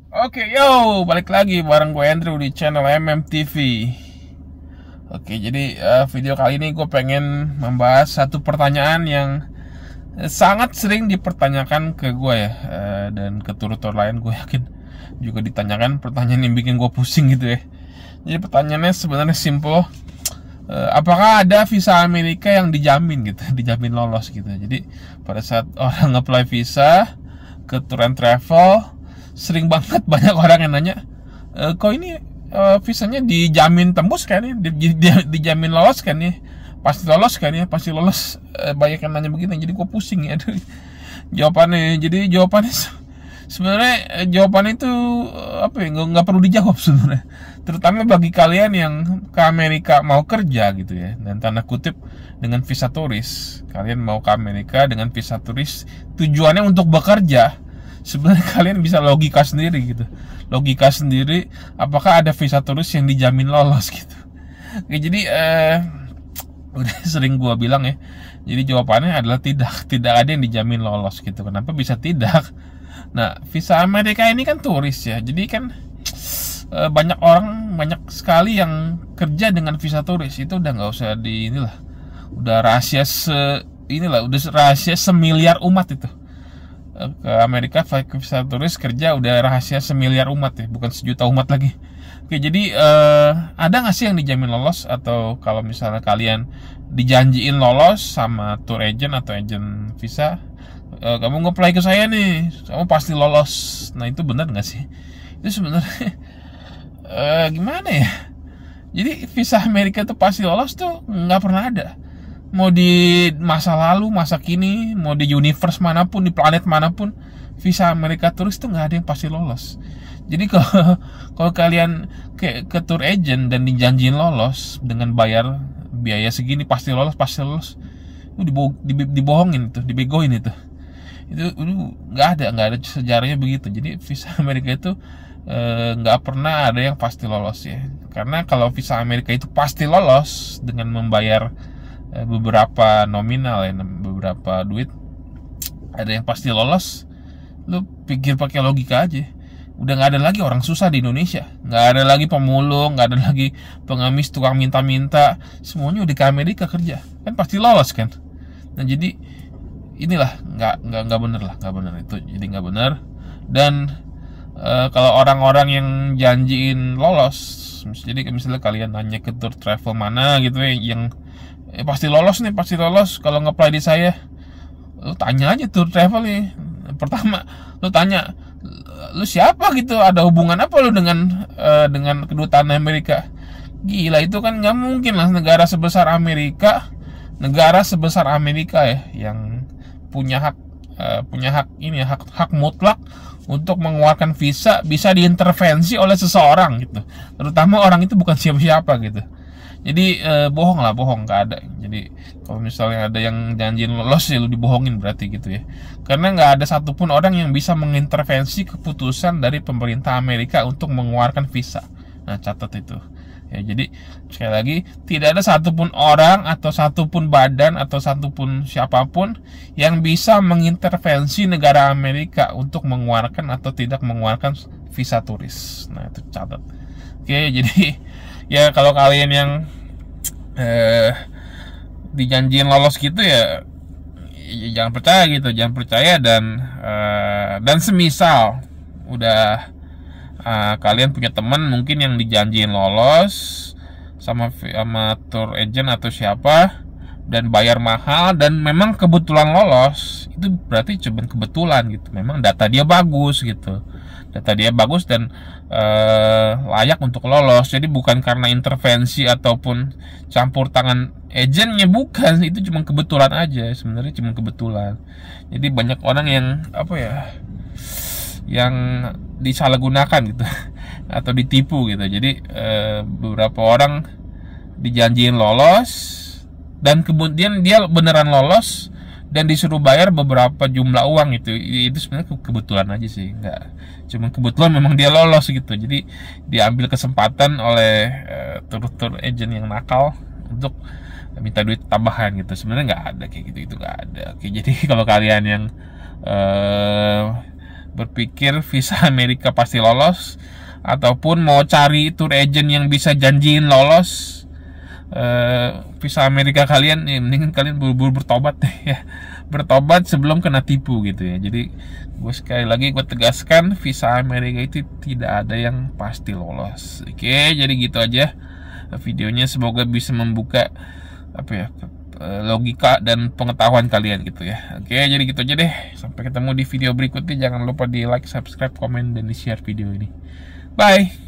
Oke, yo, balik lagi bareng gue Andrew di channel MMTV. Oke, jadi video kali ini gue pengen membahas satu pertanyaan yang sangat sering dipertanyakan ke gue ya, dan ke tutor lain gue yakin juga ditanyakan pertanyaan yang bikin gue pusing gitu ya. Jadi pertanyaannya sebenarnya simple. Apakah ada visa Amerika yang dijamin gitu, dijamin lolos gitu. Jadi pada saat orang apply visa ke tour and travel, sering banget banyak orang yang nanya, kok ini visanya dijamin tembus kan ya, dijamin lolos kan ya, pasti lolos kan ya, pasti lolos. Banyak yang nanya begitu, jadi gue pusing ya. Jawabannya sebenarnya jawaban itu apa ya, nggak perlu dijawab sebenarnya, terutama bagi kalian yang ke Amerika mau kerja gitu ya, dan tanda kutip dengan visa turis. Kalian mau ke Amerika dengan visa turis, tujuannya untuk bekerja. Sebenarnya kalian bisa logika sendiri gitu, apakah ada visa turis yang dijamin lolos gitu. Oke, jadi udah sering gua bilang ya, jadi jawabannya adalah tidak ada yang dijamin lolos gitu. Kenapa bisa tidak? Nah, visa Amerika ini kan turis ya, jadi kan banyak sekali yang kerja dengan visa turis. Itu udah nggak usah di inilah, udah udah rahasia semiliar umat itu. Ke Amerika visa turis kerja udah rahasia semiliar umat ya, bukan sejuta umat lagi. Oke, jadi ada nggak sih yang dijamin lolos? Atau kalau misalnya kalian dijanjiin lolos sama tour agent atau agent visa, kamu nge-apply ke saya nih, kamu pasti lolos. Nah, itu benar nggak sih? Itu sebenarnya gimana ya? Jadi visa Amerika tuh pasti lolos tuh nggak pernah ada. Mau di masa lalu, masa kini, mau di universe manapun, di planet manapun, visa Amerika turis tuh nggak ada yang pasti lolos. Jadi kalau kalian ke tour agent dan dijanjiin lolos dengan bayar biaya segini, pasti lolos, itu dibohongin itu, dibegoin itu nggak ada sejarahnya begitu. Jadi visa Amerika itu nggak pernah ada yang pasti lolos ya. Karena kalau visa Amerika itu pasti lolos dengan membayar beberapa nominal ya, beberapa duit, ada yang pasti lolos. Lu pikir pakai logika aja, udah nggak ada lagi orang susah di Indonesia, nggak ada lagi pemulung, nggak ada lagi pengemis, tukang minta-minta, semuanya udah ke Amerika kerja, kan pasti lolos kan. Nah, jadi inilah nggak bener lah, nggak bener itu, jadi nggak bener. Dan kalau orang-orang yang janjiin lolos, jadi misalnya kalian nanya ke tour travel mana gitu ya, yang pasti lolos nih, pasti lolos kalau nge-apply di saya, lu tanya aja tour travel nih. Pertama lu tanya, lu siapa gitu, ada hubungan apa lu dengan kedutaan Amerika? Gila, itu kan nggak mungkin lah negara sebesar Amerika ya, yang punya hak ini, hak mutlak untuk mengeluarkan visa, bisa diintervensi oleh seseorang gitu, terutama orang itu bukan siapa-siapa gitu. Jadi bohong, nggak ada. Jadi kalau misalnya ada yang janjiin lolos, ya lu dibohongin berarti gitu ya. Karena nggak ada satupun orang yang bisa mengintervensi keputusan dari pemerintah Amerika untuk mengeluarkan visa. Nah, catat itu. Ya, jadi sekali lagi, tidak ada satupun orang atau satupun badan atau satupun siapapun yang bisa mengintervensi negara Amerika untuk mengeluarkan atau tidak mengeluarkan visa turis. Nah, itu catat. Oke, jadi ya kalau kalian yang dijanjiin lolos gitu ya, jangan percaya. Dan semisal udah kalian punya teman mungkin yang dijanjiin lolos sama tour agent atau siapa, dan bayar mahal, dan memang kebetulan lolos, itu berarti cuma kebetulan gitu, memang data dia bagus dan layak untuk lolos. Jadi bukan karena intervensi ataupun campur tangan agentnya, bukan, itu cuma kebetulan aja, sebenarnya cuma kebetulan. Jadi banyak orang yang yang disalahgunakan gitu atau ditipu gitu. Jadi beberapa orang dijanjiin lolos dan kemudian dia beneran lolos dan disuruh bayar beberapa jumlah uang itu sebenarnya kebetulan aja sih, nggak cuma kebetulan memang dia lolos gitu. Jadi diambil kesempatan oleh tour agent yang nakal untuk minta duit tambahan gitu. Sebenarnya nggak ada kayak gitu, itu nggak ada. Oke, jadi kalau kalian yang berpikir visa Amerika pasti lolos, ataupun mau cari tour agent yang bisa janjiin lolos visa Amerika kalian, ya mendingan kalian buru-buru bertobat deh ya, bertobat sebelum kena tipu gitu ya. Jadi gue sekali lagi gue tegaskan, visa Amerika itu tidak ada yang pasti lolos. Oke, jadi gitu aja videonya, semoga bisa membuka apa ya, logika dan pengetahuan kalian gitu ya. Oke, jadi gitu aja deh, sampai ketemu di video berikutnya. Jangan lupa di like, subscribe, komen, dan di share video ini. Bye.